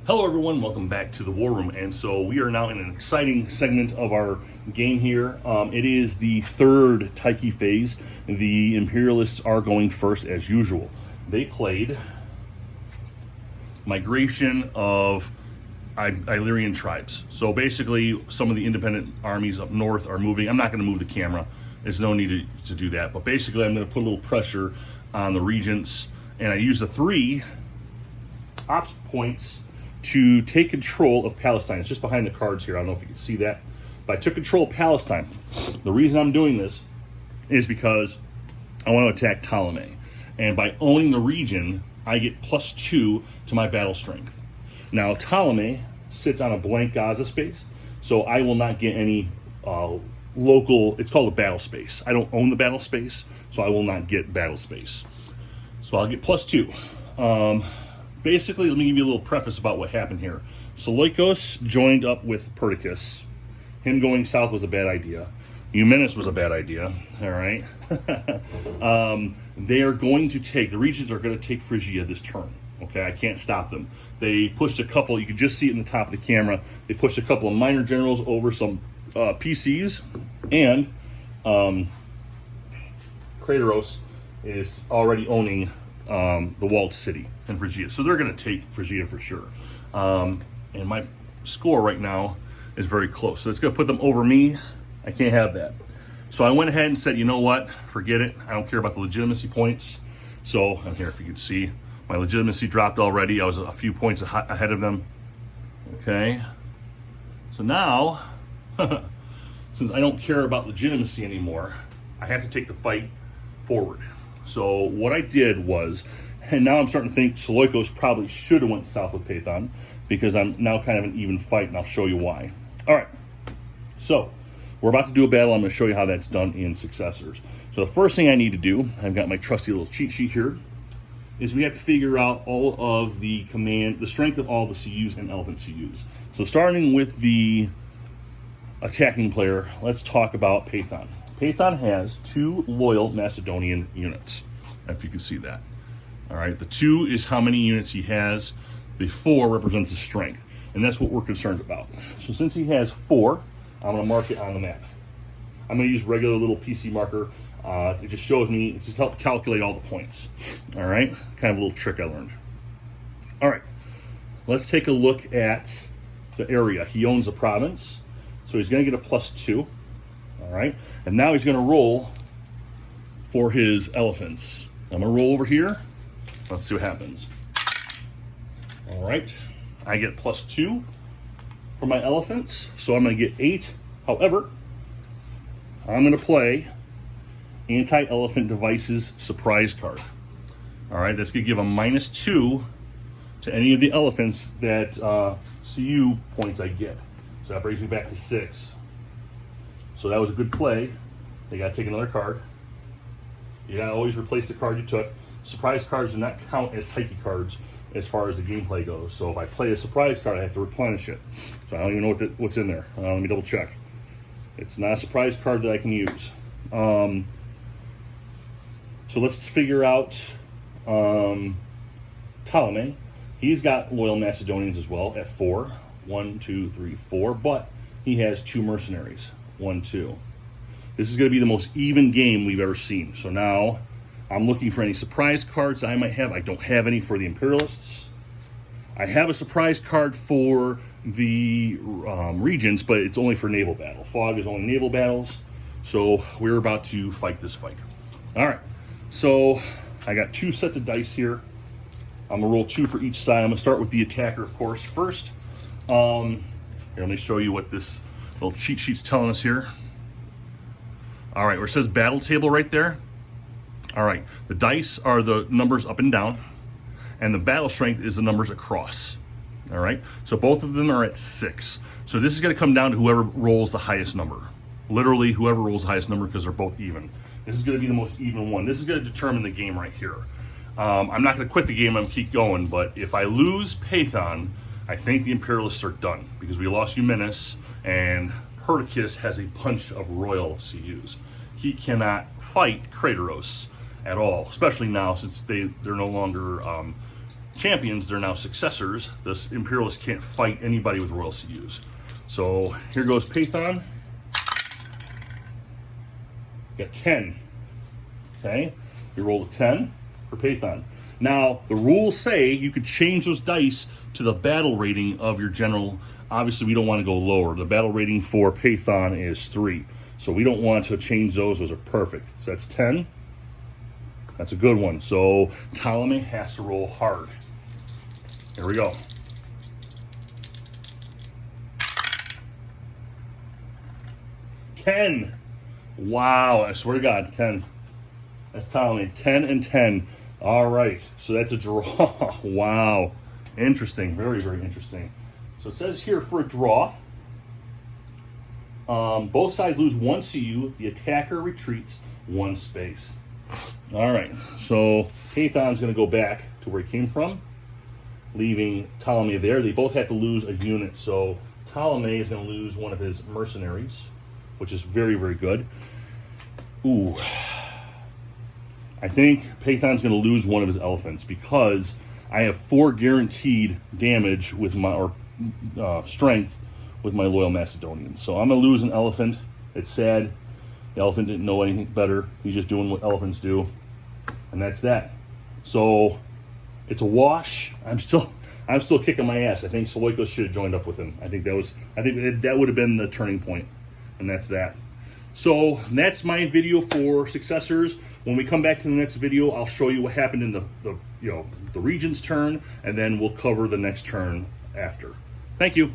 Hello everyone, welcome back to the War Room. And so we are now in an exciting segment of our game here. It is the third Taiki phase. The Imperialists are going first as usual. They played Migration of Illyrian Tribes. So basically some of the independent armies up north are moving. I'm not going to move the camera. There's no need to do that. But basically I'm going to put a little pressure on the regents. And I use the 3 ops points to take control of Palestine. It's just behind the cards here. I don't know if you can see that. But I took control of Palestine. The reason I'm doing this is because I want to attack Ptolemy. And by owning the region, I get +2 to my battle strength. Now, Ptolemy sits on a blank Gaza space, so I will not get any local, it's called a battle space. I don't own the battle space, so I will not get battle space. So I'll get +2. Basically, let me give you a little preface about what happened here. Seleukos joined up with Perdikkas. Him going south was a bad idea. Eumenes was a bad idea, all right? They are going to take, the regions are going to take Phrygia this turn, okay? I can't stop them. They pushed a couple, you can just see it in the top of the camera, they pushed a couple of minor generals over some PCs, and Krateros is already owning the walled city in Phrygia. So they're going to take Phrygia for sure. And my score right now is very close. So it's going to put them over me. I can't have that. So I went ahead and said, you know what? Forget it. I don't care about the legitimacy points. So, and here, if you can see, my legitimacy dropped already. I was a few points ahead of them. Okay. So now, since I don't care about legitimacy anymore, I have to take the fight forward. So what I did was, and now I'm starting to think Seleukos probably should have went south with Peithon, because I'm now kind of an even fight, and I'll show you why. All right, so we're about to do a battle. I'm going to show you how that's done in Successors. So the first thing I need to do, I've got my trusty little cheat sheet here, is we have to figure out all of the strength of all the CUs and elephant CUs. So starting with the attacking player, let's talk about Peithon. Peithon has 2 loyal Macedonian units, if you can see that. All right, the 2 is how many units he has. The 4 represents his strength, and that's what we're concerned about. So since he has 4, I'm going to mark it on the map. I'm going to use regular little PC marker. It just shows me, it just helps calculate all the points. All right, kind of a little trick I learned. All right, let's take a look at the area. He owns a province, so he's going to get a +2. All right, and now he's going to roll for his elephants. I'm going to roll over here. Let's see what happens. All right, I get +2 for my elephants, so I'm going to get 8. However, I'm going to play Anti-Elephant Devices Surprise card. All right, that's going to give a -2 to any of the elephants that CU points I get. So that brings me back to 6. So that was a good play. They got to take another card. You got to always replace the card you took. Surprise cards do not count as Taiki cards as far as the gameplay goes. So if I play a surprise card, I have to replenish it. So I don't even know what's in there. Let me double check. It's not a surprise card that I can use. So let's figure out Ptolemy. He's got loyal Macedonians as well at 4. 1, 2, 3, 4. But he has 2 mercenaries. 1, 2. This is going to be the most even game we've ever seen. So now I'm looking for any surprise cards I might have. I don't have any for the Imperialists. I have a surprise card for the regions, but it's only for naval battle. Fog is only naval battles. So we're about to fight this fight. All right. So I got 2 sets of dice here. I'm going to roll 2 for each side. I'm going to start with the attacker, of course, first. Here, let me show you what this little cheat sheet's telling us here. All right, where it says battle table right there. All right, the dice are the numbers up and down, and the battle strength is the numbers across. All right, so both of them are at 6. So this is going to come down to whoever rolls the highest number. Literally, whoever rolls the highest number, because they're both even. This is going to be the most even one. This is going to determine the game right here. I'm not going to quit the game. I'm going to keep going. But if I lose Peithon, I think the Imperialists are done, because we lost Eumenes, and Perdikkas has a bunch of royal CUs. He cannot fight Krateros at all, especially now since they're no longer champions, they're now successors. The Imperialists can't fight anybody with royal CUs. So here goes Peithon. Got 10. Okay, you roll a 10 for Peithon. Now, the rules say you could change those dice to the battle rating of your general. Obviously, we don't want to go lower. The battle rating for Peithon is 3. So we don't want to change those. Those are perfect. So that's 10. That's a good one. So Ptolemy has to roll hard. Here we go. 10. Wow, I swear to God, 10. That's Ptolemy. 10 and 10. All right, so that's a draw. Wow. Interesting. Very, very interesting. So it says here for a draw, both sides lose 1 CU. The attacker retreats 1 space. All right, so Peithon's going to go back to where he came from, leaving Ptolemy there. They both have to lose a unit, so Ptolemy is going to lose one of his mercenaries, which is very, very good. Ooh. I think Peithon's going to lose one of his elephants because I have 4 guaranteed damage with my, strength with my loyal Macedonians. So I'm going to lose an elephant. It's sad. The elephant didn't know anything better. He's just doing what elephants do. And that's that. So it's a wash. I'm still kicking my ass. I think Seleukos should have joined up with him. I think that would have been the turning point. And that's that. So that's my video for Successors. When we come back to the next video, I'll show you what happened in the regent's turn, and then we'll cover the next turn after. Thank you.